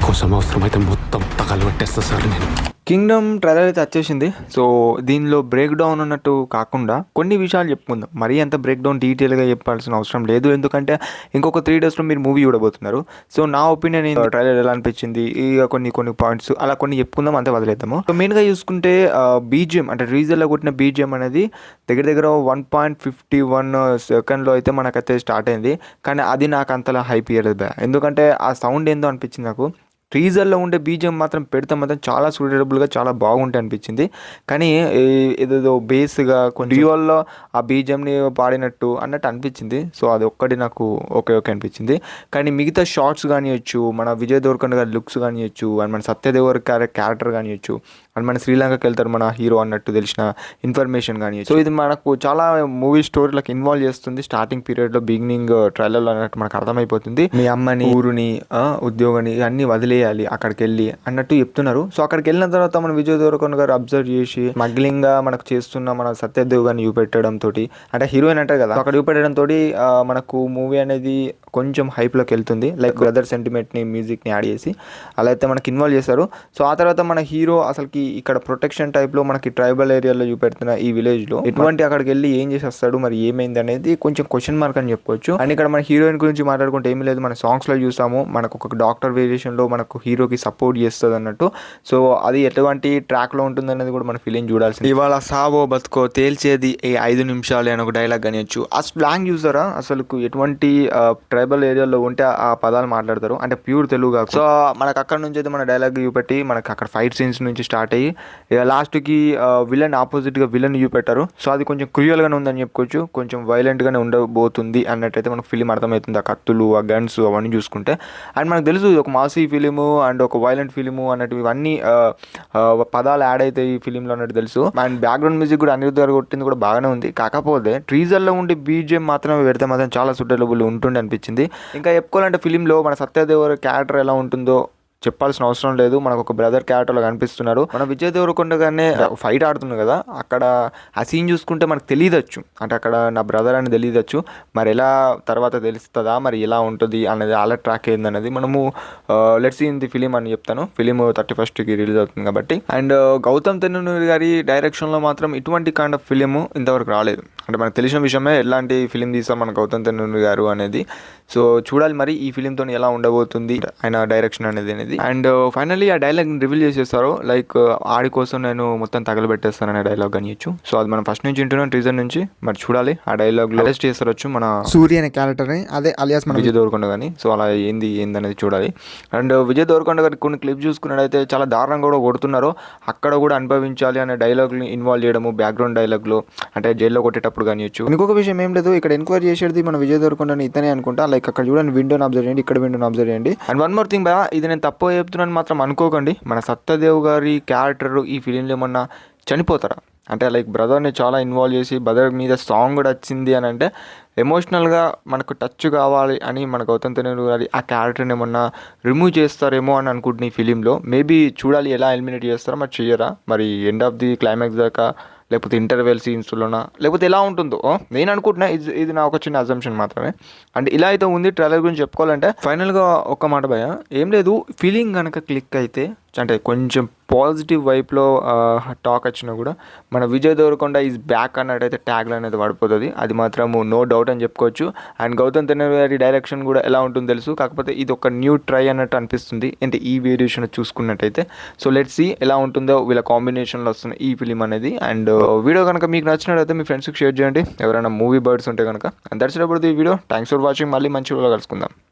కోసం అవసరమైతే మొత్తం తగలు పెట్టేస్తా సార్ నేను. కింగ్డమ్ ట్రైలర్ అయితే వచ్చేసింది. సో దీనిలో బ్రేక్ డౌన్ ఉన్నట్టు కాకుండా కొన్ని విషయాలు చెప్పుకుందాం. మరీ అంత బ్రేక్ డౌన్ డీటెయిల్గా చెప్పాల్సిన అవసరం లేదు, ఎందుకంటే ఇంకొక 3 డేస్లో మీరు మూవీ చూడబోతున్నారు. సో నా ఒపీనియన్ ట్రైలర్ ఎలా అనిపించింది, ఇక కొన్ని పాయింట్స్ అలా కొన్ని చెప్పుకుందాం, అంతే వదిలేద్దాము. సో మెయిన్గా చూసుకుంటే బీజిఎం అంటే రీజర్లో కొట్టిన బీజిఎం అనేది దగ్గర 1.51 సెకండ్లో అయితే మనకైతే స్టార్ట్ అయింది. కానీ అది నాకు అంతలా హైప్ ఇయ్యలేదు, ఎందుకంటే ఆ సౌండ్ ఏందో అనిపించింది నాకు. టీజర్లో ఉండే బీజిఎం మాత్రం పెడితే మాత్రం చాలా సూటబుల్గా చాలా బాగుంటాయి అనిపించింది. కానీ ఏదేదో బేస్గా కొంచెం డ్యూయల్లో ఆ బీజిఎంని పాడినట్టు అన్నట్టు అనిపించింది. సో అది ఒక్కటి నాకు ఓకే అనిపించింది. కానీ మిగతా షార్ట్స్ కానివ్వచ్చు, మన విజయ్ దేవరకొండ గారి లుక్స్ కానివ్వచ్చు, అండ్ మన సత్యదేవర్ క్యారెక్టర్ కానివ్వచ్చు, అండ్ మన శ్రీలంకకి వెళ్తారు మన హీరో అన్నట్టు తెలిసిన ఇన్ఫర్మేషన్ కానివ్వచ్చు. సో ఇది మనకు చాలా మూవీ స్టోరీలకు ఇన్వాల్వ్ చేస్తుంది. స్టార్టింగ్ పీరియడ్లో బిగినింగ్ ట్రైలర్లో అన్నట్టు మనకు అర్థమైపోతుంది. మీ అమ్మని, ఊరుని, ఉద్యోగాన్ని అన్నీ వదిలేయాలి అక్కడికి వెళ్ళి అన్నట్టు చెప్తున్నారు. సో అక్కడికి వెళ్ళిన తర్వాత మన విజయ్ దేవరకొండ గారు అబ్జర్వ్ చేసి స్మగ్లింగ్గా మనకు చేస్తున్న మన సత్యదేవ్ గారిని చూపెట్టడం తోటి, అంటే హీరోయిన్ అంటారు కదా, అక్కడ చూపెట్టడం తోటి మనకు మూవీ అనేది కొంచెం హైప్లోకి వెళ్తుంది. లైక్ బ్రదర్ సెంటిమెంట్ని, మ్యూజిక్ని యాడ్ చేసి అలా అయితే మనకి ఇన్వాల్వ్ చేశారు. సో ఆ తర్వాత మన హీరో అసలుకి ఇక్కడ ప్రొటెక్షన్ టైప్లో మనకి ట్రైబల్ ఏరియాలో చూపెడుతున్న ఈ విలేజ్లో ఎటువంటి అక్కడికి వెళ్ళి ఏం చేసి వస్తాడు, మరి ఏమైంది అనేది కొంచెం క్వశ్చన్ మార్క్ అని చెప్పుకోవచ్చు. అండ్ ఇక్కడ మన హీరోయిన్ గురించి మాట్లాడుకుంటే ఏమీ లేదు, మన సాంగ్స్లో చూసాము మనకు ఒక డాక్టర్ వేరియేషన్లో మనకు హీరోకి సపోర్ట్ చేస్తుంది అన్నట్టు. సో అది ఎటువంటి ట్రాక్లో ఉంటుంది అనేది కూడా మన ఫీలింగ్ చూడాల్సింది. ఇవాళ సావో బతుకో తేల్చేది ఈ 5 నిమిషాలు అని ఒక డైలాగ్ కానివచ్చు. ఆ స్లాంగ్ చూసారా, అసలు ఎటువంటి ట్రైబల్ ఏరియాలో ఉంటే ఆ పదాలు మాట్లాడతారు, అంటే ప్యూర్ తెలుగు కాదు. సో మనకు అక్కడ నుంచి అయితే మన డైలాగ్ చూపెట్టి మనకు అక్కడ ఫైట్ సీన్స్ నుంచి స్టార్ట్ అయ్యి లాస్ట్కి విలన్ ఆపోజిట్గా విలన్ చూపెట్టారు. సో అది కొంచెం క్రూయల్గానే ఉందని చెప్పుకోవచ్చు, కొంచెం వైలెంట్గానే ఉండబోతుంది అన్నట్టయితే మనకు ఫిలిం అర్థమవుతుంది. ఆ కత్తులు, ఆ గన్స్ అవన్నీ చూసుకుంటే. అండ్ మనకు తెలుసు ఒక మాసీ ఫిలిము అండ్ ఒక వైలెంట్ ఫిలిము అన్నట్టు ఇవన్నీ పదాలు యాడ్ అవుతాయి ఈ ఫిలింలో అన్నట్టు తెలుసు. అండ్ బ్యాక్గ్రౌండ్ మ్యూజిక్ కూడా అనిరుద్ధ్ గారు కొట్టింది కూడా బాగానే ఉంది. కాకపోతే ట్రీజర్లో ఉండే బీజిఎం మాత్రమే పెడితే మాత్రం చాలా సూటబుల్ ఉంటుండే అనిపించింది. ఇంకా చెప్పుకోవాలంటే ఫిలింలో మన సత్యదేవర్ క్యారెక్టర్ ఎలా ఉంటుందో చెప్పాల్సిన అవసరం లేదు. మనకు ఒక బ్రదర్ క్యారెక్టర్లో కనిపిస్తున్నారు. మన విజయ్ దేవరకొండ గారినే ఫైట్ ఆడుతున్నారు కదా, అక్కడ ఆ సీన్ చూసుకుంటే మనకు తెలియదచ్చు, అంటే అక్కడ నా బ్రదర్ అని తెలియదచ్చు. మరి ఎలా తర్వాత తెలుస్తుందా, మరి ఎలా ఉంటుంది అనేది అలా ట్రాక్ ఏందనేది మనము let's see in the film అని చెప్తాను. ఫిలిం 31st రిలీజ్ అవుతుంది కాబట్టి. అండ్ గౌతమ్ తెన్నూరి గారి డైరెక్షన్లో మాత్రం ఇటువంటి కైండ్ ఆఫ్ ఫిలిం ఇంతవరకు రాలేదు. అంటే మనకు తెలిసిన విషయమే ఎలాంటి ఫిలిం తీస్తాం మన గౌతమ్ తెన్నూరి గారు అనేది. సో చూడాలి మరి ఈ ఫిలింతో ఎలా ఉండబోతుంది ఆయన డైరెక్షన్ అనేది. అండ్ ఫైనల్లీ ఆ డైలాగ్ రివీల్ చేసేస్తారు, లైక్ ఆడి కోసం నేను మొత్తం తగలబెట్టేస్తాను అనే డైలాగ్ కానియచ్చు. సో అది మనం ఫస్ట్ నుంచి వింటున్నాం టీజర్ నుంచి. మరి చూడాలి ఆ డైలాగ్ లో అరెస్ట్ చేస్తారొచ్చు మన సూర్య అనే క్యారెక్టర్, అదే అలియాస్ మన విజయ్ దేవరకొండ కానీ. సో అలా ఏంది అనేది చూడాలి. అండ్ విజయ్ దేవరకొండ గారి కొన్ని క్లిప్స్ చూసుకున్నట్టయితే చాలా దారుణంగా కూడా కొడుతున్నారు. అక్కడ కూడా అనుభవించాలి అనే డైలాగ్ని ఇన్వాల్వ్ చేయడము బ్యాక్గ్రౌండ్ డైలాగ్లో, అంటే జైల్లో కొట్టేటప్పుడు కానివచ్చు. ఇంకొక విషయం ఏం లేదు, ఇక్కడ ఎంక్వైరీ చేసేది మన విజయ్ దేవరకొండని ఇతనే అనుకుంటా. లైక్ అక్కడ చూడండి విండోని అబ్జర్వ్ చేయండి, ఇక్కడ విండోని అబ్జర్వ్ చేయండి. అండ్ వన్ మోర్ థింగ్ బా, ఇది నేను తప్పు చెప్తున్నాను మాత్రం అనుకోకండి. మన సత్యదేవ్ గారి క్యారెక్టర్ ఈ ఫిలింలో ఏమన్నా చనిపోతారా, అంటే లైక్ బ్రదర్ని చాలా ఇన్వాల్వ్ చేసి బ్రదర్ మీద సాంగ్ కూడా వచ్చింది అని అంటే ఎమోషనల్గా మనకు టచ్ కావాలి అని మన గౌతమ్ తెన్నూరి గారి ఆ క్యారెక్టర్ని ఏమన్నా రిమూవ్ చేస్తారేమో అని అనుకుంటున్న ఈ ఫిలింలో. మేబీ చూడాలి ఎలా ఎలిమినేట్ చేస్తారో, మరి చెయ్యరా, మరి ఎండ్ ఆఫ్ ది క్లైమాక్స్ దాకా, లేకపోతే ఇంటర్వెల్ సీన్స్లోనా, లేకపోతే ఎలా ఉంటుందో నేను అనుకుంటున్నా. ఇది నా ఒక చిన్న అజంప్షన్ మాత్రమే. అండ్ ఇలా అయితే ఉంది. ట్రైలర్ గురించి చెప్పుకోవాలంటే ఫైనల్గా ఒక్క మాట భయ ఏం లేదు, ఫీలింగ్ కనుక క్లిక్ అయితే, అంటే కొంచెం పాజిటివ్ వైపులో టాక్ వచ్చినా కూడా మన విజయ్ దేవరకొండ ఈజ్ బ్యాక్ అన్నట్టయితే ట్యాగ్ అనేది పడిపోతుంది. అది మాత్రం నో డౌట్ అని చెప్పుకోవచ్చు. అండ్ గౌతమ్ తెన్నూరి గారి డైరెక్షన్ కూడా ఎలా ఉంటుందో తెలుసు, కాకపోతే ఇది ఒక న్యూ ట్రై అన్నట్టు అనిపిస్తుంది, అంటే ఈ వేరియేషన్ చూసుకున్నట్టయితే. సో లెట్స్ సీ ఎలా ఉంటుందో వీళ్ళ కాంబినేషన్లో వస్తున్న ఈ ఫిలిం అనేది. అండ్ వీడియో కనుక మీకు నచ్చినట్టయితే మీ ఫ్రెండ్స్కి షేర్ చేయండి, ఎవరైనా మూవీ బర్డ్స్ ఉంటే కనుక. And that's about the video. Thanks for watching. మళ్ళీ మంచి వీడియోలో కలుసుకుందాం.